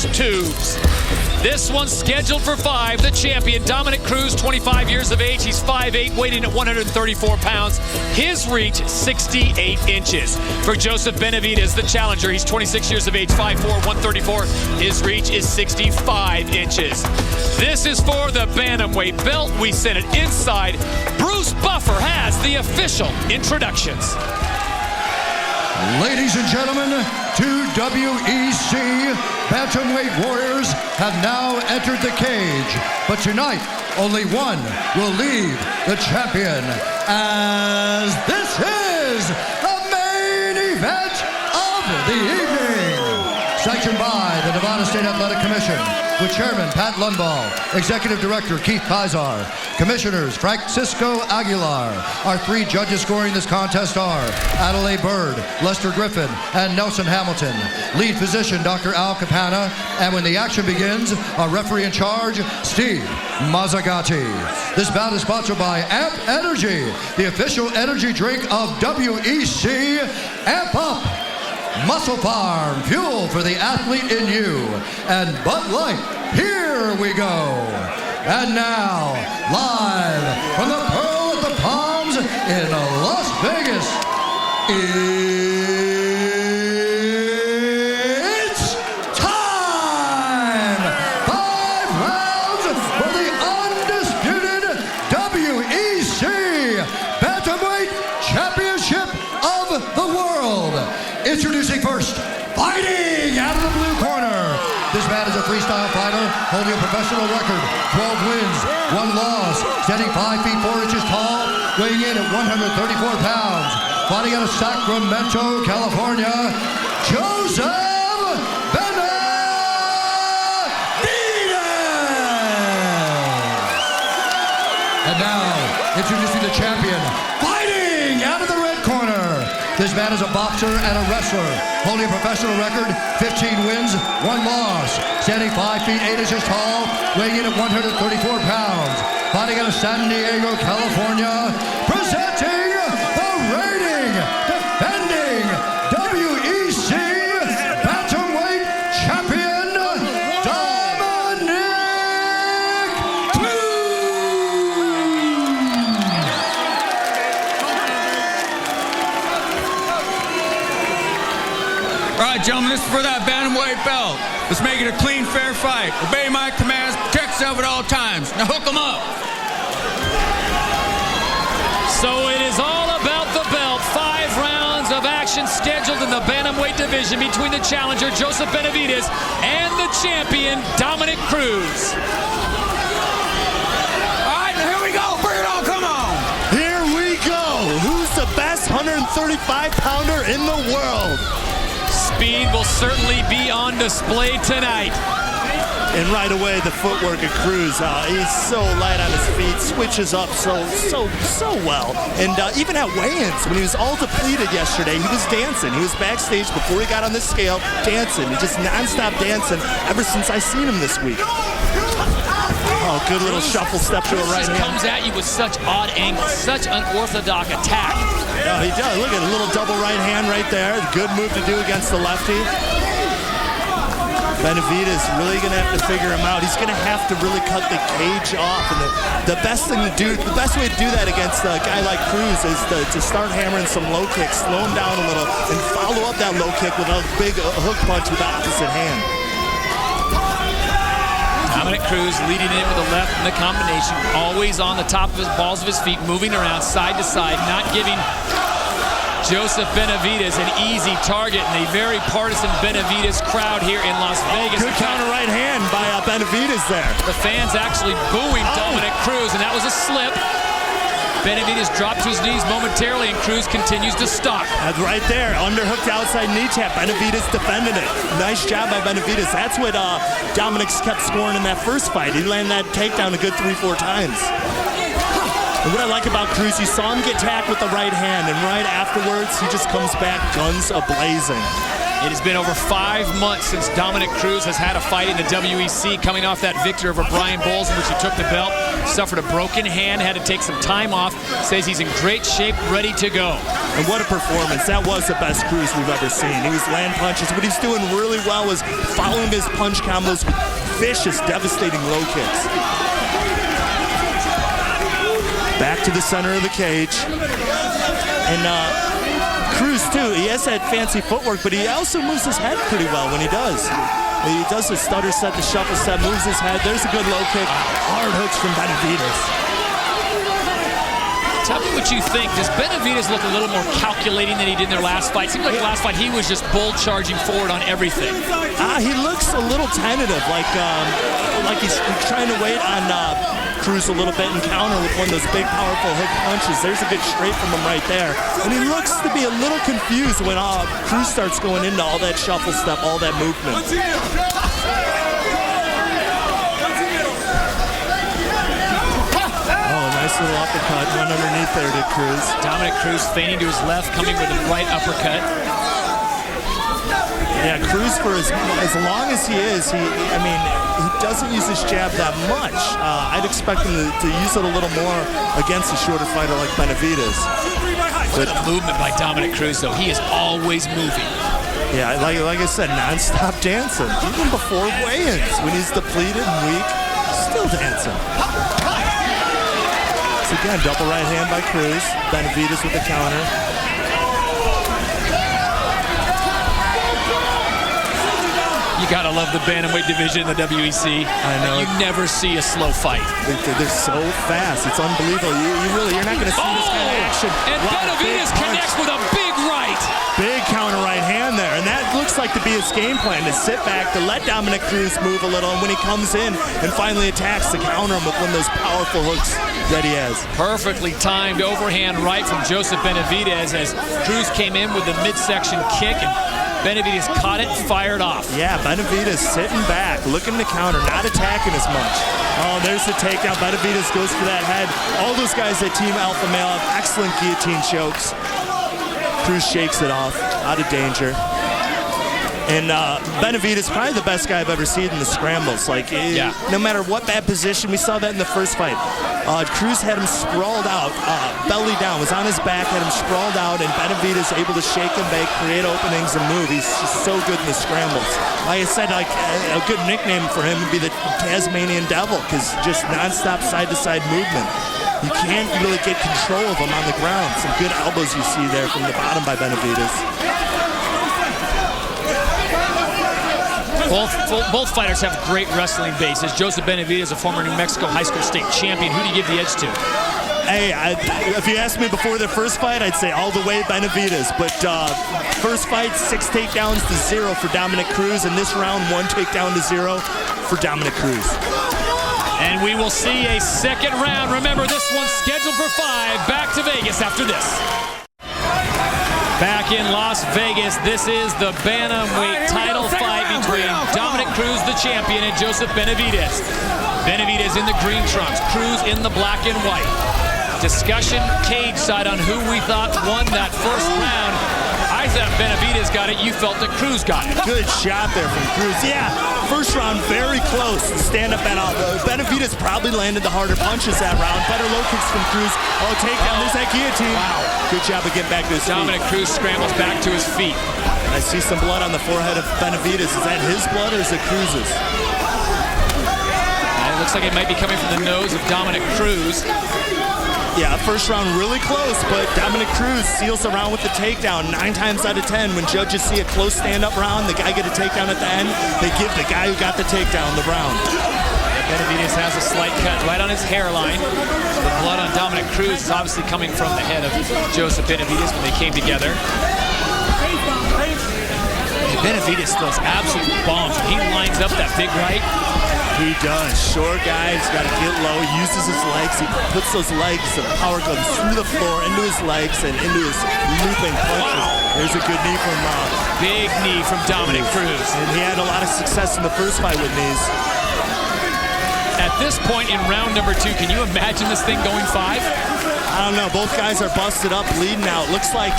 test tubes. This one's scheduled for 5. The champion, Dominick Cruz, 25 years of age. He's 5'8", weighing in at 134 pounds. His reach, 68 inches. For Joseph Benavidez, the challenger, he's 26 years of age, 5'4", 134. His reach is 65 inches. This is for the bantamweight belt. We sent it inside. Bruce Buffer has the official introductions. Ladies and gentlemen, two WEC bantamweight warriors have now entered the cage. But tonight, only one will leave the champion, as this is the main event of the evening. Sanctioned by the Nevada State Athletic Commission, with Chairman Pat Lundvall, Executive Director Keith Kizar, Commissioners Francisco Aguilar. Our 3 judges scoring this contest are Adelaide Bird, Lester Griffin, and Nelson Hamilton. Lead physician Dr. Al Capana, and when the action begins, our referee in charge, Steve Mazzagatti. This bout is sponsored by Amp Energy, the official energy drink of WEC. Amp Up! Muscle Farm, fuel for the athlete in you. And Bud Light, here we go. And now, live from the Pearl at the Palms in Las Vegas, it's time! 5 rounds for the undisputed WEC Bantamweight Championship of the World. Introducing first, fighting out of the blue corner. This man is a freestyle fighter, holding a professional record, 12 wins, 1 loss, standing 5 feet 4 inches tall, weighing in at 134 pounds. Fighting out of Sacramento, California, Joseph Benavidez. And now, introducing the champion, fighting out of the red corner. This man is a boxer and a wrestler, holding a professional record, 15 wins, 1 loss, standing 5 feet 8 inches tall, weighing in at 134 pounds. Fighting out of San Diego, California, presenting the reigning, defending WEC Bantamweight Champion, Dominick Cruz. All right, gentlemen, this is for that bantamweight belt. Let's make it a clean, fair fight. Obey my commands, protect yourself at all times. Now hook them up. So it is all about the belt. 5 rounds of action scheduled in the bantamweight division between the challenger, Joseph Benavidez, and the champion, Dominick Cruz. All right, now here we go. Bring it on, come on. Here we go. Who's the best 135-pounder in the world? Speed will certainly be on display tonight. And right away, the footwork of Cruz. He's so light on his feet, switches up so well. And even at weigh-ins, when he was all depleted yesterday, he was dancing. He was backstage before he got on the scale, dancing. He just nonstop dancing ever since I seen him this week. Oh, good little shuffle step to a right hand. Comes at you with such odd angles, such unorthodox attack. Oh, he does. Look at a little double right hand right there. Good move to do against the lefty. Benavidez really going to have to figure him out. He's going to have to really cut the cage off. And the best thing to do, the best way to do that against a guy like Cruz is to start hammering some low kicks, slow him down a little, and follow up that low kick with a big hook punch with the opposite hand. Dominick Cruz leading in with the left in the combination, always on the top of his balls of his feet, moving around side to side, not giving Joseph Benavidez an easy target in a very partisan Benavidez crowd here in Las Vegas. Good counter right hand by Benavidez there. The fans actually booing Dominick Cruz, and that was a slip. Benavidez dropped to his knees momentarily, and Cruz continues to stalk. That's right there, underhooked outside knee tap. Benavidez defended it. Nice job by Benavidez. That's what Dominick's kept scoring in that first fight. He landed that takedown a good 3-4 times. And what I like about Cruz, you saw him get tagged with the right hand, and right afterwards, he just comes back guns a-blazing. It has been over 5 months since Dominick Cruz has had a fight in the WEC, coming off that victory over Brian Bowles, in which he took the belt, suffered a broken hand, had to take some time off, says he's in great shape, ready to go. And what a performance. That was the best Cruz we've ever seen. He was land punches. What he's doing really well is following his punch combos with vicious, devastating low kicks. Back to the center of the cage. And Cruz, too, he has that fancy footwork, but he also moves his head pretty well when he does. He does the stutter set, the shuffle set, moves his head. There's a good low kick. Hard hooks from Benavidez. Tell me what you think. Does Benavidez look a little more calculating than he did in their last fight? Seems like the last fight he was just bull charging forward on everything. He looks a little tentative, like he's trying to wait on Cruz a little bit and counter with one of those big, powerful hook punches. There's a good straight from him right there. And he looks to be a little confused when Cruz starts going into all that shuffle step, all that movement. Nice little uppercut, one underneath there to Cruz. Dominick Cruz feigning to his left, coming with a right uppercut. Yeah, Cruz, for as long as he is, he doesn't use his jab that much. I'd expect him to use it a little more against a shorter fighter like Benavidez. But the movement by Dominick Cruz, though, he is always moving. Yeah, like I said, non-stop dancing. Even before weigh-ins, when he's depleted and weak, still dancing. Again, double right hand by Cruz. Benavidez with the counter. You gotta love the bantamweight division in the WEC. I know. You never see a slow fight. They're so fast. It's unbelievable. You're not going to see this kind of action. And Benavidez connects with a big right. Big counter right hand there. And that looks like to be his game plan, to sit back, to let Dominick Cruz move a little. And when he comes in and finally attacks, to counter him with one of those powerful hooks that he has. Perfectly timed overhand right from Joseph Benavidez as Cruz came in with the midsection kick and Benavidez caught it and fired off. Yeah, Benavidez sitting back, looking to counter, not attacking as much. Oh, there's the takedown. Benavidez goes for that head. All those guys at Team Alpha Male have excellent guillotine chokes. Cruz shakes it off, out of danger. And Benavidez, probably the best guy I've ever seen in the scrambles. No matter what bad position, we saw that in the first fight. Cruz had him sprawled out, belly down, was on his back, had him sprawled out, and Benavidez able to shake him back, create openings, and move. He's just so good in the scrambles. Like I said, a good nickname for him would be the Tasmanian Devil, because just nonstop side-to-side movement. You can't really get control of him on the ground. Some good elbows you see there from the bottom by Benavidez. Both fighters have great wrestling bases. Joseph Benavidez, a former New Mexico high school state champion. Who do you give the edge to? Hey, if you asked me before their first fight, I'd say all the way Benavidez. But first fight, 6 takedowns to 0 for Dominick Cruz. And this round, 1 takedown to 0 for Dominick Cruz. And we will see a second round. Remember, this one's scheduled for 5. Back to Vegas after this. Back in Las Vegas, this is the bantamweight title fight between Dominick Cruz, the champion, and Joseph Benavidez. Benavidez in the green trunks, Cruz in the black and white. Discussion cage side on who we thought won that first round. I thought Benavidez got it. You felt that Cruz got it. Good shot there from Cruz. Yeah, first round very close. Stand-up and out. Benavidez probably landed the harder punches that round. Better low kicks from Cruz. Oh, takedown. There's that guillotine. Wow. Good job of getting back to his feet. Dominick Cruz scrambles back to his feet. I see some blood on the forehead of Benavidez. Is that his blood or is it Cruz's? It looks like it might be coming from the nose of Dominick Cruz. Yeah, first round really close, but Dominick Cruz seals the round with the takedown. 9 times out of 10, when judges see a close stand-up round, the guy get a takedown at the end, they give the guy who got the takedown the round. Benavidez has a slight cut right on his hairline. The blood on Dominick Cruz is obviously coming from the head of Joseph Benavidez when they came together. Benavidez throws absolute bombs. He lines up that big right. He does. Short guy, he's got to get low. He uses his legs. He puts those legs, the power comes through the floor, into his legs, and into his looping punches. There's a good knee from big knee from Dominick Cruz. And he had a lot of success in the first fight with knees. At this point in round number 2, can you imagine this thing going 5? I don't know. Both guys are busted up, bleeding out. Looks like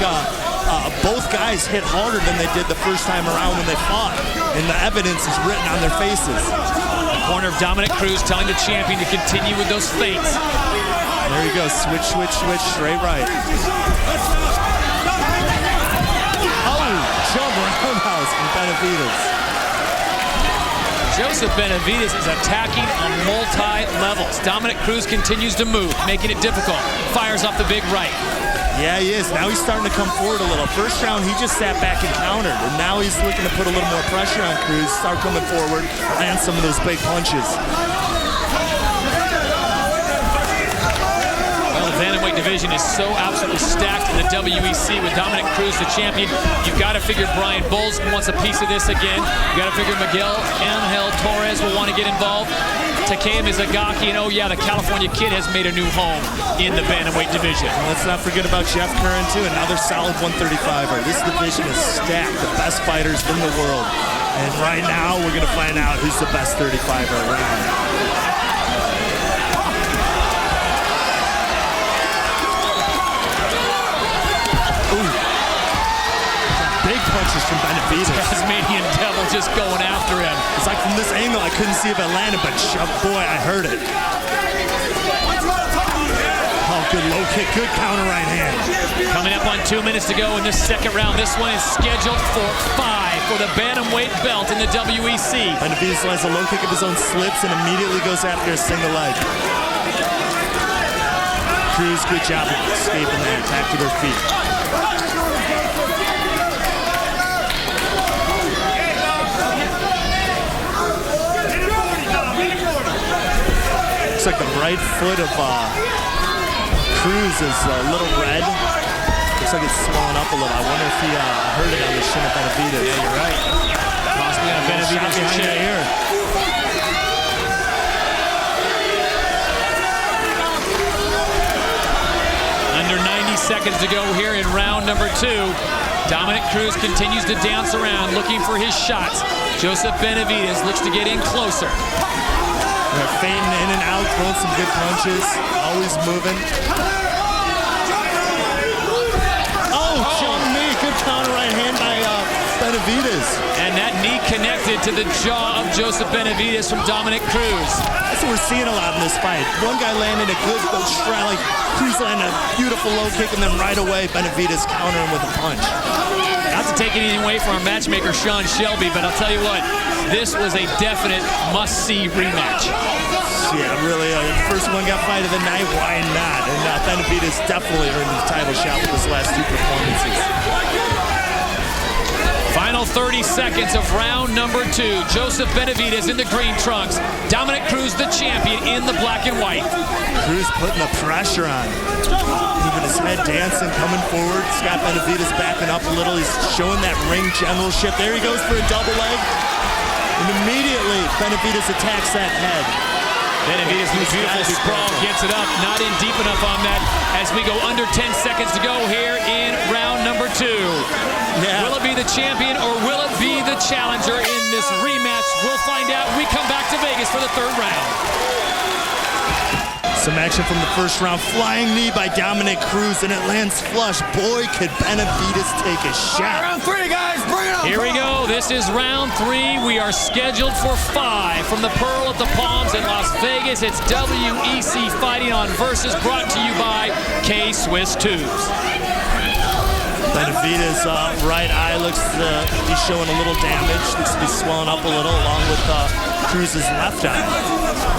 both guys hit harder than they did the first time around when they fought. And the evidence is written on their faces. Corner of Dominick Cruz telling the champion to continue with those feints. There you go. Switch, switch, switch. Straight right. jump roundhouse from Benavidez. Joseph Benavidez is attacking on multi-levels. Dominick Cruz continues to move, making it difficult. Fires off the big right. Yeah, he is. Now he's starting to come forward a little. First round, he just sat back and countered, and now he's looking to put a little more pressure on Cruz, start coming forward, land some of those big punches. Well, the bantamweight division is so absolutely stacked in the WEC with Dominick Cruz, the champion. You've got to figure Brian Bowles wants a piece of this again. You've got to figure Miguel Angel Torres will want to get involved. Takeo Mizugaki, and oh yeah, the California kid has made a new home in the bantamweight division. And let's not forget about Jeff Curran too, another solid 135er. This division is stacked, the best fighters in the world. And right now, we're gonna find out who's the best 35er around. Big punches from Benavidez. Tasmanian Devil just going after him. It's like from this angle, I couldn't see if it landed, but boy, I heard it. Oh, good low kick, good counter right hand. Coming up on 2 minutes to go in this second round. This one is scheduled for 5 for the bantamweight belt in the WEC. Benavidez lands a low kick of his own, slips, and immediately goes after a single leg. Cruz, good job of escaping that attack to their feet. Looks like the right foot of Cruz is a little red. Looks like it's swollen up a little. I wonder if he heard it on the shin of Benavidez. Yeah, you're right. Possibly on Benavidez behind the ear. Under 90 seconds to go here in round number 2. Dominick Cruz continues to dance around looking for his shots. Joseph Benavidez looks to get in closer. They're fading in and out, throwing some good punches, always moving. Oh, jump knee, good counter right hand by Benavidez. And that knee connected to the jaw of Joseph Benavidez from Dominick Cruz. That's what we're seeing a lot in this fight. One guy landing a good strike, like Cruz landing a beautiful low kick, and then right away Benavidez countering with a punch. Not to take anything away from our matchmaker, Sean Shelby, but I'll tell you what, this was a definite must-see rematch. Yeah, really, first one got fight of the night, why not? And Benavidez definitely earned the title shot with his last 2 performances. Final 30 seconds of round number 2. Joseph Benavidez in the green trunks. Dominick Cruz, the champion, in the black and white. Cruz putting the pressure on. Moving his head, dancing, coming forward. Scott Benavidez backing up a little. He's showing that ring generalship. There he goes for a double leg. And immediately, Benavidez attacks that head. Benavidez with a beautiful sprawl, gets it up, not in deep enough on that as we go under 10 seconds to go here in round number 2. Yeah. Will it be the champion or will it be the challenger in this rematch? We'll find out. We come back to Vegas for the 3rd round. Some action from the first round. Flying knee by Dominick Cruz, and it lands flush. Boy, could Benavidez take a shot. Round 3, guys, bring it on. Here we go. This is round 3. We are scheduled for 5 from the Pearl at the Palms in Las Vegas. It's WEC Fighting on Versus, brought to you by K-Swiss Tubes. Benavidez' right eye looks to be showing a little damage. Looks to be swelling up a little, along with Cruz's left eye.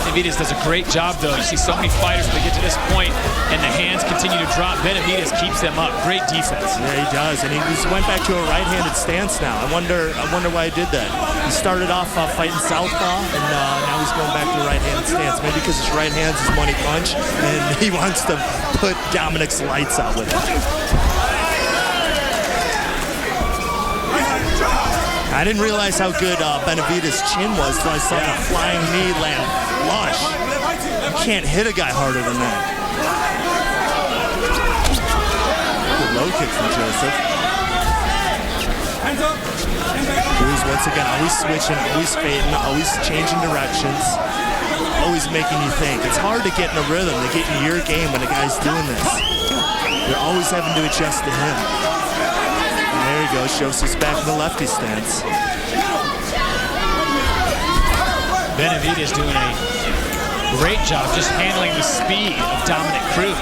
Benavidez does a great job, though. You see so many fighters when they get to this point, and the hands continue to drop. Benavidez keeps them up. Great defense. Yeah, he does, and he just went back to a right-handed stance now. I wonder why he did that. He started off fighting southpaw, and now he's going back to a right-handed stance. Maybe because his right hand's his money punch, and he wants to put Dominick's lights out with it. I didn't realize how good Benavidez' chin was until I saw that flying knee land flush. You can't hit a guy harder than that. Good low kick from Joseph. Cruz once again always switching, always fading, always changing directions, always making you think. It's hard to get in a rhythm, to get in your game when a guy's doing this. You're always having to adjust to him. There he goes, Joseph's back in the lefty stance. Benavidez doing a great job just handling the speed of Dominick Cruz.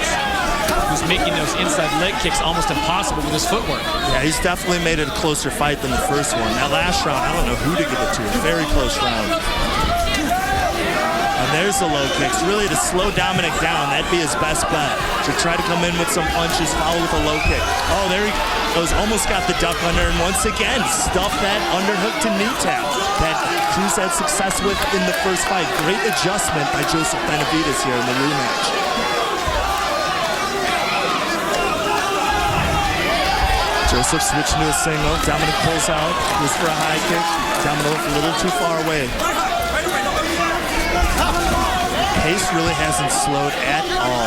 who's making those inside leg kicks almost impossible with his footwork. Yeah, he's definitely made it a closer fight than the first one. That last round, I don't know who to give it to. Very close round. And there's the low kicks. Really, to slow Dominick down, that'd be his best bet. To try to come in with some punches, follow with a low kick. Oh, there he goes. Almost got the duck under, and once again, stuffed that underhook to knee tap that Cruz had success with in the first fight. Great adjustment by Joseph Benavidez here in the rematch. Joseph switching to a single. Dominick pulls out, goes for a high kick. Dominick a little too far away. Pace really hasn't slowed at all.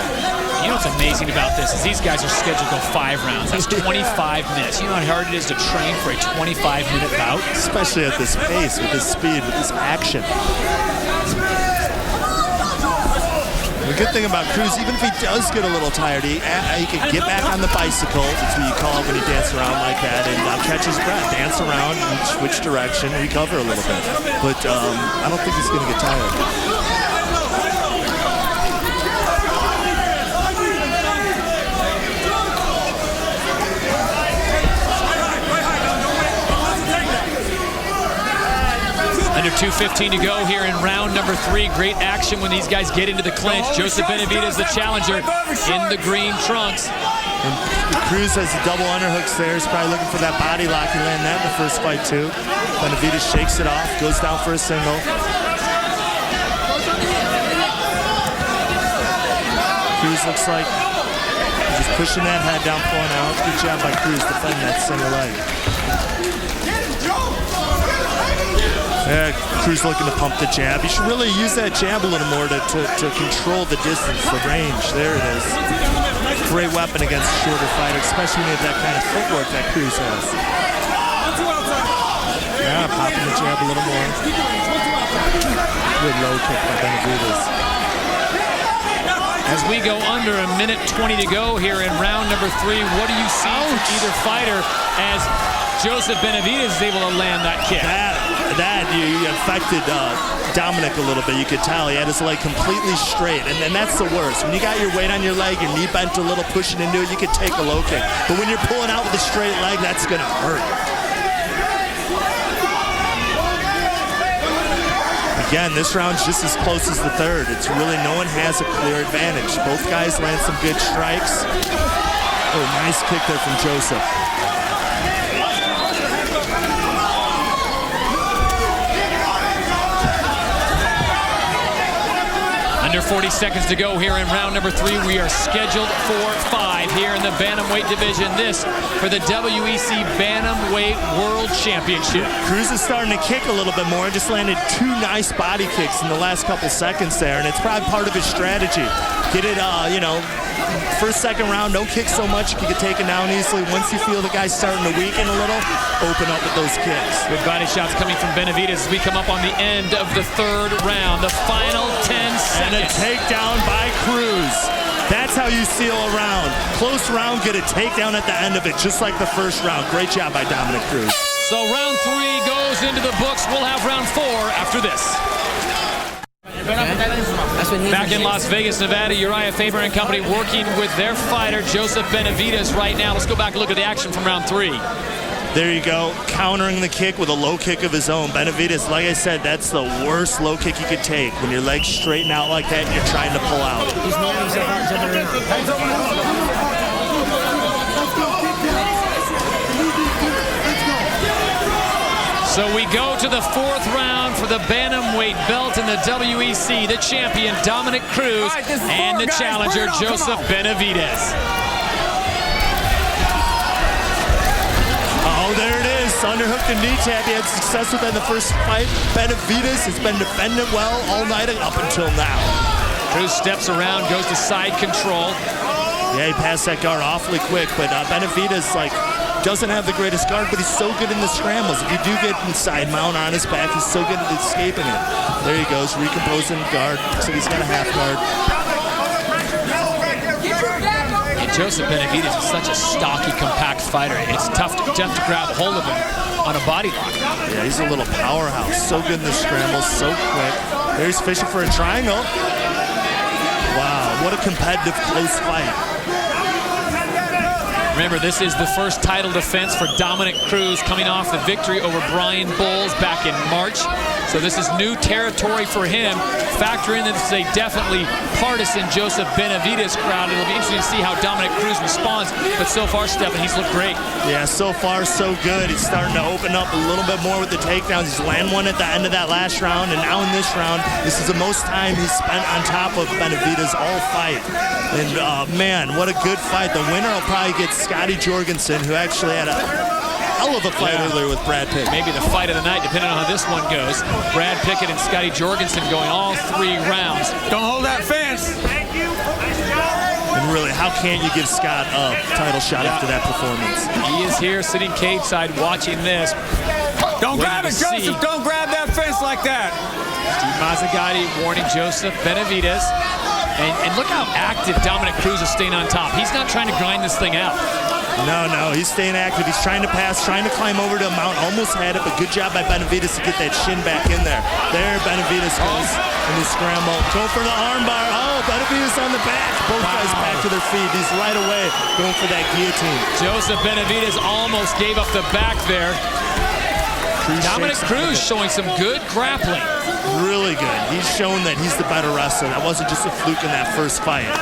You know what's amazing about this is these guys are scheduled to go 5 rounds. That's 25 minutes. You know how hard it is to train for a 25-minute bout? Especially at this pace, with this speed, with this action. The good thing about Cruz, even if he does get a little tired, he can get back on the bicycle. That's what you call it when you dance around like that, and catch his breath, dance around, and switch direction, recover a little bit. But I don't think he's going to get tired. Under 2:15 to go here in round number 3. Great action when these guys get into the clinch. Joseph Benavidez, the challenger, in the green trunks. And Cruz has the double underhooks there. He's probably looking for that body lock. He landed that in the first fight too. Benavidez shakes it off, goes down for a single. Cruz looks like just pushing that head down, pulling out. Good job by Cruz defending that single leg. Yeah, Cruz looking to pump the jab. He should really use that jab a little more to control the distance, the range. There it is. Great weapon against a shorter fighter, especially when you have that kind of footwork that Cruz has. Yeah, popping the jab a little more. Good low kick by Benavidez. As we go under 1:20 to go here in round number 3, what do you see from either fighter as Joseph Benavidez is able to land that kick? That you affected Dominick a little bit. You could tell he had his leg completely straight, and that's the worst. When you got your weight on your leg, your knee bent a little, pushing into it, you could take a low kick. But when you're pulling out with a straight leg, that's going to hurt. Again, this round's just as close as the third. It's really no one has a clear advantage. Both guys land some good strikes. Oh, nice kick there from Joseph. Under 40 seconds to go here in round number 3. We are scheduled for 5 here in the bantamweight division. This for the WEC Bantamweight World Championship. Cruz is starting to kick a little bit more. Just landed 2 nice body kicks in the last couple seconds there, and it's probably part of his strategy. Get it, first, second round, don't kick so much. You can get taken down easily. Once you feel the guy's starting to weaken a little, open up with those kicks. Good body shots coming from Benavidez as we come up on the end of the 3rd round. The final 10 seconds. And a takedown by Cruz. That's how you seal a round. Close round, get a takedown at the end of it, just like the first round. Great job by Dominick Cruz. So round 3 goes into the books. We'll have round 4 after this. Back in Las Vegas, Nevada, Uriah Faber and company working with their fighter, Joseph Benavidez, right now. Let's go back and look at the action from round 3. There you go, countering the kick with a low kick of his own. Benavidez, like I said, that's the worst low kick you could take. When your legs straighten out like that and you're trying to pull out. So we go to the 4th round for the bantamweight belt in the WEC. The champion, Dominick Cruz, and the challenger, Joseph Benavidez. Oh, there it is. Underhook and knee tap. He had success with that in the first fight. Benavidez has been defending well all night up until now. Cruz steps around, goes to side control. Yeah, he passed that guard awfully quick, but Benavidez, doesn't have the greatest guard, but he's so good in the scrambles. If you do get inside mount on his back, he's so good at escaping it. There he goes, recomposing guard. So he's got a half guard. And Joseph Benavidez is such a stocky, compact fighter. It's tough to grab hold of him on a body lock. Yeah, he's a little powerhouse. So good in the scrambles, so quick. There he's fishing for a triangle. Wow, what a competitive, close fight. Remember, this is the first title defense for Dominick Cruz, coming off the victory over Brian Bowles back in March. So this is new territory for him. Factor in that this is a definitely partisan Joseph Benavidez crowd. It'll be interesting to see how Dominick Cruz responds. But so far, Stephan, he's looked great. Yeah, so far so good. He's starting to open up a little bit more with the takedowns. He's landed one at the end of that last round, and now in this round, this is the most time he's spent on top of Benavidez all fight. And man, what a good fight. The winner will probably get Scotty Jorgensen, who actually had a hell of a fight earlier with Brad Pickett. Maybe the fight of the night, depending on how this one goes. Brad Pickett and Scotty Jorgensen going all 3 rounds. Don't hold that fence. And really, how can't you give Scott a title shot after that performance? He is here sitting cage side watching this. Don't grab it, Joseph. Don't grab that fence like that. Steve Mazzagatti warning Joseph Benavidez. And look how active Dominick Cruz is staying on top. He's not trying to grind this thing out. No, he's staying active. He's trying to pass, trying to climb over to a mount. Almost had it, but good job by Benavidez to get that shin back in there. There, Benavidez goes in the scramble. Go for the armbar. Oh, Benavidez on the back. Both guys back to their feet. He's right away going for that guillotine. Joseph Benavidez almost gave up the back there. Dominick Cruz showing some good grappling. Really good. He's shown that he's the better wrestler. That wasn't just a fluke in that first fight.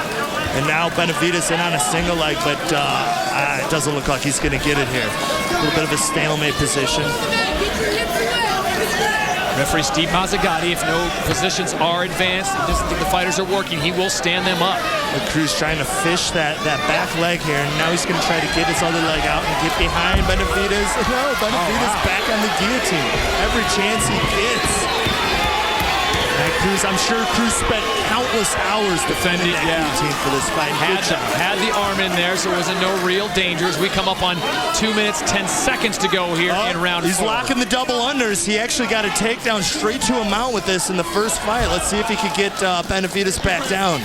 And now Benavidez in on a single leg, but it doesn't look like he's going to get it here. A little bit of a stalemate position. Referee Steve Mazzagatti, if no positions are advanced, he doesn't think the fighters are working, he will stand them up. But Cruz trying to fish that back leg here, and now he's going to try to get his other leg out and get behind Benavidez. No, Benavidez back on the guillotine. Every chance he gets. Cruz, I'm sure Cruz spent countless hours defending that guillotine for this fight. Had the arm in there, so it wasn't no real dangers. We come up on 2 minutes, 10 seconds to go here in round 4. He's locking the double unders. He actually got a takedown straight to a mount with this in the first fight. Let's see if he could get Benavidez back down.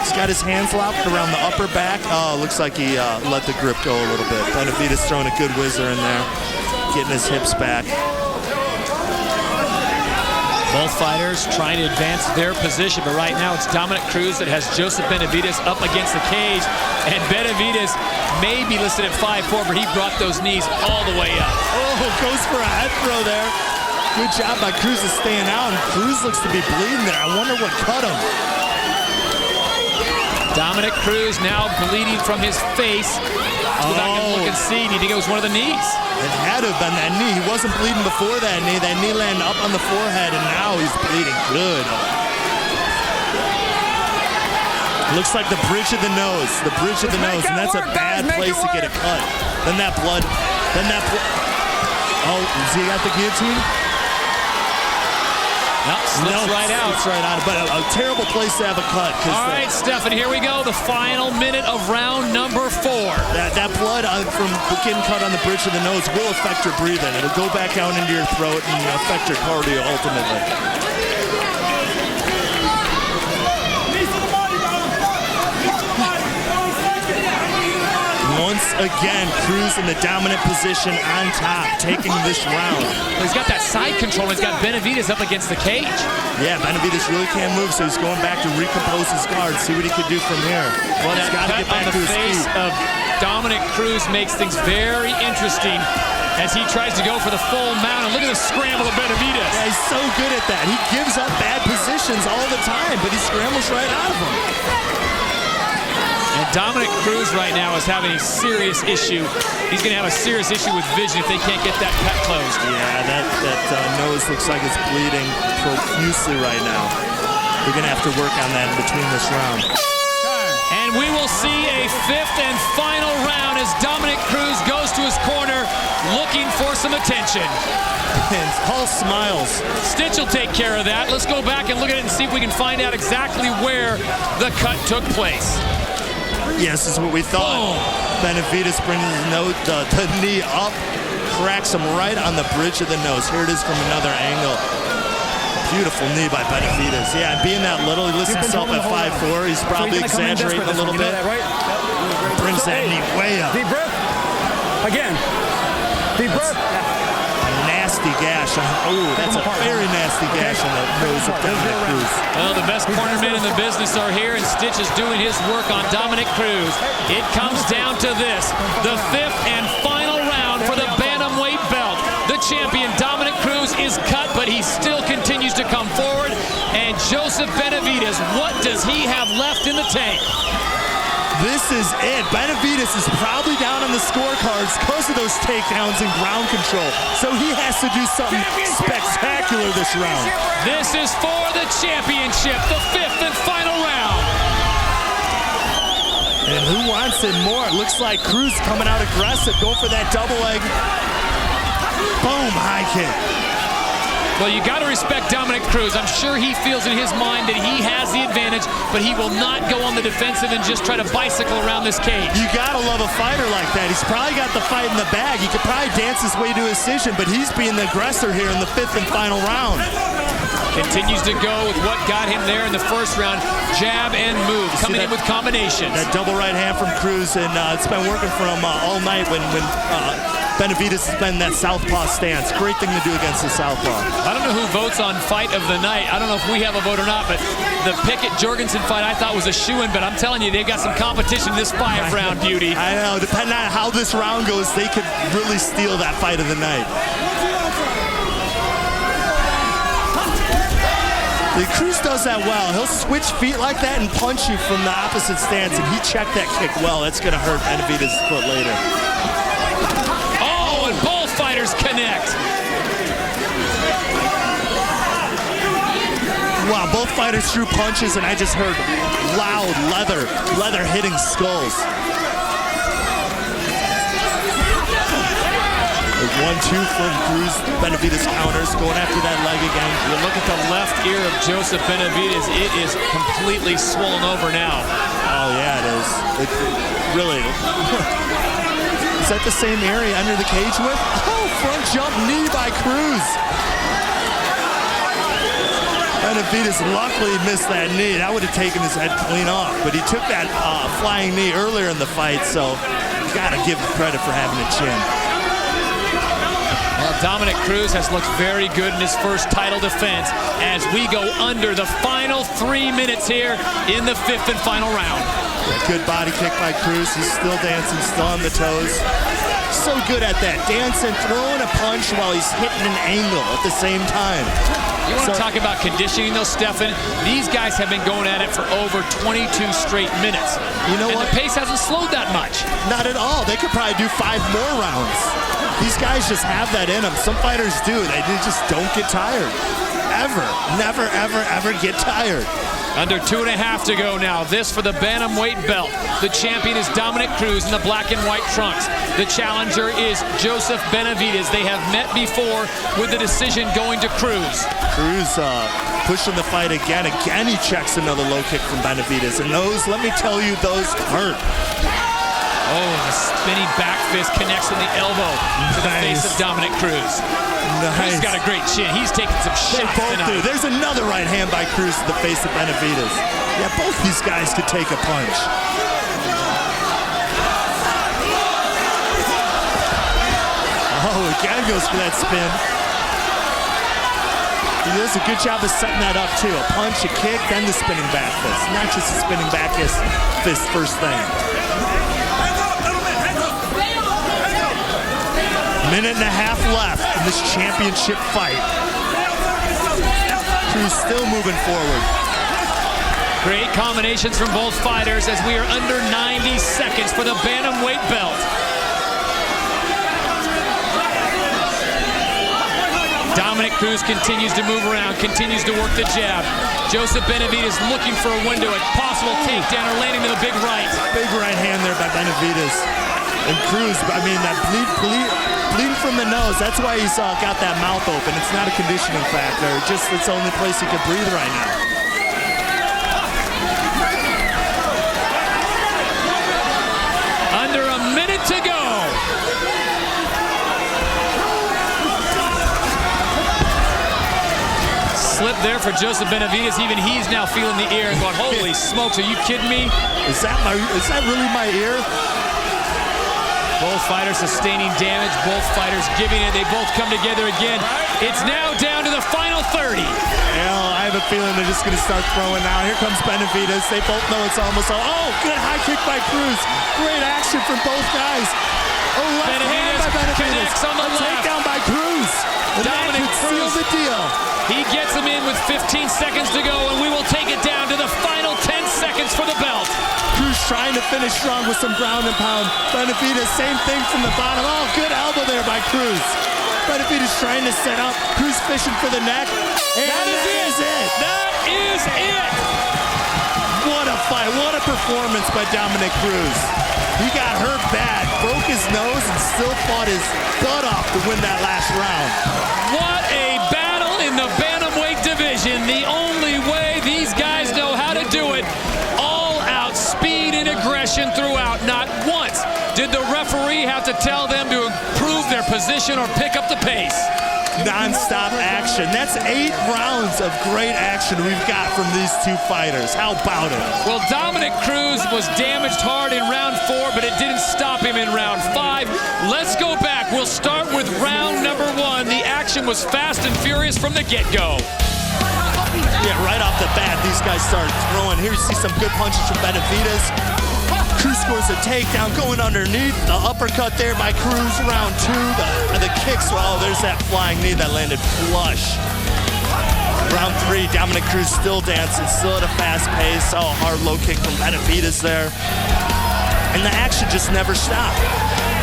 He's got his hands locked around the upper back. Oh, looks like he let the grip go a little bit. Benavidez throwing a good whizzer in there, getting his hips back. Both fighters trying to advance their position, but right now it's Dominick Cruz that has Joseph Benavidez up against the cage, and Benavidez may be listed at 5'4", but he brought those knees all the way up. Oh, goes for a head throw there. Good job by Cruz of staying out, and Cruz looks to be bleeding there. I wonder what cut him. Dominick Cruz now bleeding from his face. Go back and look and see. Do you think it was one of the knees? It had to have been that knee. He wasn't bleeding before that knee. That knee landed up on the forehead, and now he's bleeding good. Looks like the bridge of the nose. The bridge of the nose, and that's a bad place to get a cut. Then that blood. Oh, has he got the guillotine? Nope, slips right out. Slips right out, but a terrible place to have a cut. All right, Stephan, here we go. The final minute of round number 4. That blood from getting cut on the bridge of the nose will affect your breathing. It'll go back down into your throat and affect your cardio ultimately. Once again, Cruz in the dominant position on top, taking this round. He's got that side control. He's got Benavidez up against the cage. Yeah, Benavidez really can't move, so he's going back to recompose his guard, see what he could do from here. Well, he's got to get back to his face feet. of Dominick Cruz makes things very interesting as he tries to go for the full mount. And look at the scramble of Benavidez. Yeah, he's so good at that. He gives up bad positions all the time, but he scrambles right out of them. And Dominick Cruz right now is having a serious issue. He's going to have a serious issue with vision if they can't get that cut closed. Yeah, that nose looks like it's bleeding profusely right now. We're going to have to work on that in between this round. And we will see a 5th and final round as Dominick Cruz goes to his corner looking for some attention. And all smiles. Stitch will take care of that. Let's go back and look at it and see if we can find out exactly where the cut took place. Yes, this is what we thought. Boom. Benavidez brings the knee up, cracks him right on the bridge of the nose. Here it is from another angle. Beautiful knee by Benavidez. Yeah, and being that little, he lists himself at 5'4". He's probably exaggerating a little bit. Brings that knee way up. Deep breath. Again. Deep breath. A nasty nasty gash. Oh, that's a very nasty gash on the nose of Dominick Cruz. Well, the best cornermen in the business are here, and Stitch is doing his work on Dominick Cruz. It comes down to this, the 5th and final round for the bantamweight belt. The champion, Dominick Cruz, is cut, but he still continues to come forward. And Joseph Benavidez, what does he have left in the tank? This is it. Benavidez is probably down on the scorecards because of those takedowns and ground control. So he has to do something spectacular this round. This is for the championship, the 5th and final round. And who wants it more? It looks like Cruz coming out aggressive, going for that double leg. Boom, high kick. Well, you got to respect Dominick Cruz. I'm sure he feels in his mind that he has the advantage, but he will not go on the defensive and just try to bicycle around this cage. You got to love a fighter like that. He's probably got the fight in the bag. He could probably dance his way to a decision, but he's being the aggressor here in the 5th and final round. Continues to go with what got him there in the first round. Jab and move, coming in with combinations. That double right hand from Cruz, and it's been working for him all night when Benavidez has been in that southpaw stance. Great thing to do against the southpaw. I don't know who votes on fight of the night. I don't know if we have a vote or not, but the Pickett-Jorgensen fight I thought was a shoo-in, but I'm telling you, they've got some competition in this 5-round beauty. I know, depending on how this round goes, they could really steal that fight of the night. Cruz does that well. He'll switch feet like that and punch you from the opposite stance, and he checked that kick well. That's going to hurt Benavidez's foot later. Oh, and both fighters connect. Wow, both fighters threw punches, and I just heard loud leather hitting skulls. 1-2 from Cruz. Benavidez counters, going after that leg again. You look at the left ear of Joseph Benavidez. It is completely swollen over now. Oh, yeah, it is. It really. Is that the same area under the cage with? Oh, front jump knee by Cruz. Benavidez luckily missed that knee. That would have taken his head clean off. But he took that flying knee earlier in the fight, so you got to give him credit for having a chin. Well, Dominick Cruz has looked very good in his first title defense as we go under the final 3 minutes here in the 5th and final round. A good body kick by Cruz. He's still dancing, still on the toes. So good at that, dancing, throwing a punch while he's hitting an angle at the same time. You want to talk about conditioning, though, Stefan? These guys have been going at it for over 22 straight minutes. You know what? The pace hasn't slowed that much. Not at all. They could probably do 5 more rounds. These guys just have that in them. Some fighters do. They just don't get tired. Ever. Never, ever, ever get tired. Under 2.5 to go now. This for the bantamweight belt. The champion is Dominick Cruz in the black and white trunks. The challenger is Joseph Benavidez. They have met before with the decision going to Cruz. Cruz pushing the fight again. Again, he checks another low kick from Benavidez. And those, let me tell you, those hurt. Oh, the spinning back fist connects in the elbow to the face of Dominick Cruz. Nice. He's got a great chin. He's taking some shots tonight. There's another right hand by Cruz to the face of Benavidez. Yeah, both these guys could take a punch. Oh, again goes for that spin. He does a good job of setting that up, too. A punch, a kick, then the spinning back fist. Not just a spinning back fist first thing. Minute and a half left in this championship fight. Cruz still moving forward. Great combinations from both fighters as we are under 90 seconds for the bantamweight belt. Dominick Cruz continues to move around, continues to work the jab. Joseph Benavidez looking for a window, a possible takedown or landing to the big right. Big right hand there by Benavidez. And Cruz, I mean, that bleeding from the nose, that's why he's got that mouth open. It's not a conditioning factor. Just it's the only place he can breathe right now. Under a minute to go. Slip there for Joseph Benavidez. Even he's now feeling the ear and going, holy smokes, are you kidding me? Is that really my ear? Both fighters sustaining damage, both fighters giving it. They both come together again. It's now down to the final 30. I have a feeling they're just going to start throwing now. Here comes Benavidez. They both know it's almost all. Oh, good high kick by Cruz. Great action from both guys. Oh, left hand by Benavidez. Connects on the left. Takedown by Cruz. And Dominick that could seal the deal. He gets him in with 15 seconds to go, and we will take it down to the final 10 seconds for the belt. Cruz trying to finish strong with some ground and pound. Benavidez, same thing from the bottom. Oh, good elbow there by Cruz. Benavidez trying to set up. Cruz fishing for the neck. And that is it. That is it. What a fight. What a performance by Dominick Cruz. He got hurt bad, broke his nose, and still fought his butt off to win that last round. What a battle in the bantamweight division. The only way these guys know how to do it. All out speed and aggression throughout. Not once did the referee have to tell them to improve their position or pick up the pace. Non-stop action. That's 8 rounds of great action we've got from these two fighters. How about it? Well, Dominick Cruz was damaged hard in round 4, but it didn't stop him in round 5. Let's go back. We'll start with round number 1. The action was fast and furious from the get-go. Yeah, right off the bat, these guys start throwing. Here you see some good punches from Benavidez. Cruz scores a takedown going underneath. The uppercut there by Cruz, round 2. The kicks, oh, there's that flying knee that landed flush. Round 3, Dominick Cruz still dancing, still at a fast pace. Oh, hard low kick from Benavidez there. And the action just never stopped.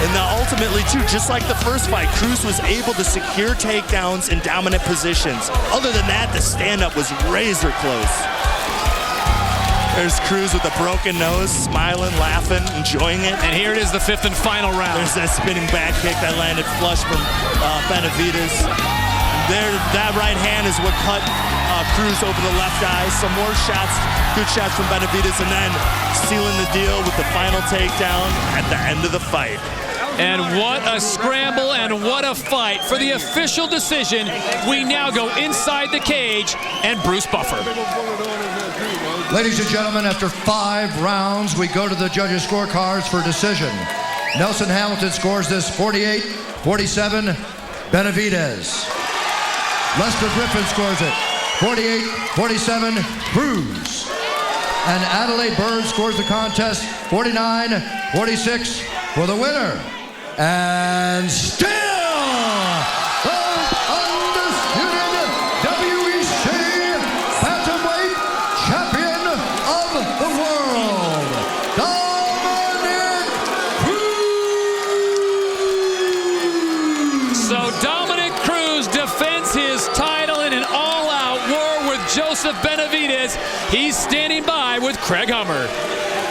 And ultimately, too, just like the first fight, Cruz was able to secure takedowns in dominant positions. Other than that, the stand-up was razor close. There's Cruz with a broken nose, smiling, laughing, enjoying it. And here it is, the 5th and final round. There's that spinning back kick that landed flush from Benavidez. There, that right hand is what cut Cruz over the left eye. Some more shots, good shots from Benavidez, and then sealing the deal with the final takedown at the end of the fight. And what a scramble and what a fight. For the official decision, we now go inside the cage and Bruce Buffer. Ladies and gentlemen, after 5 rounds, we go to the judges' scorecards for decision. Nelson Hamilton scores this 48-47, Benavidez. Lester Griffin scores it 48-47, Cruz. And Adelaide Bird scores the contest 49-46 for the winner. And still the undisputed WEC bantamweight champion of the world, Dominick Cruz. So Dominick Cruz defends his title in an all-out war with Joseph Benavidez. He's standing by with Craig Hummer.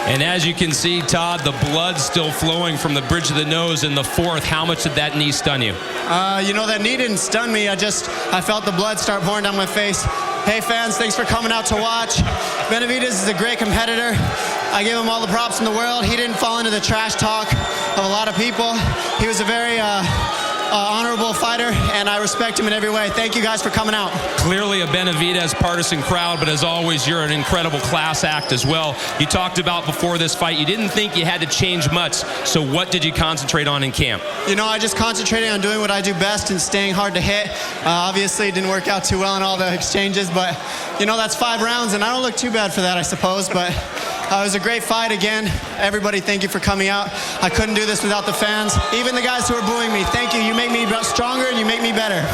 And as you can see, Todd, the blood's still flowing from the bridge of the nose in the 4th. How much did that knee stun you? You know, that knee didn't stun me. I felt the blood start pouring down my face. Hey, fans, thanks for coming out to watch. Benavidez is a great competitor. I give him all the props in the world. He didn't fall into the trash talk of a lot of people. He was a very honorable fighter, and I respect him in every way. Thank you guys for coming out. Clearly a Benavidez partisan crowd, but as always, you're an incredible class act as well. You talked about before this fight, you didn't think you had to change much, so what did you concentrate on in camp? You know, I just concentrated on doing what I do best and staying hard to hit. Obviously, it didn't work out too well in all the exchanges, but, you know, that's 5 rounds, and I don't look too bad for that, I suppose, but it was a great fight again. Everybody, thank you for coming out. I couldn't do this without the fans. Even the guys who are booing me, thank you. You make me stronger and you make me better.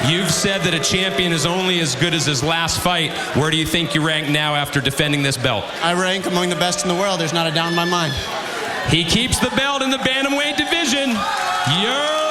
You've said that a champion is only as good as his last fight. Where do you think you rank now after defending this belt? I rank among the best in the world. There's not a doubt in my mind. He keeps the belt in the bantamweight division. You're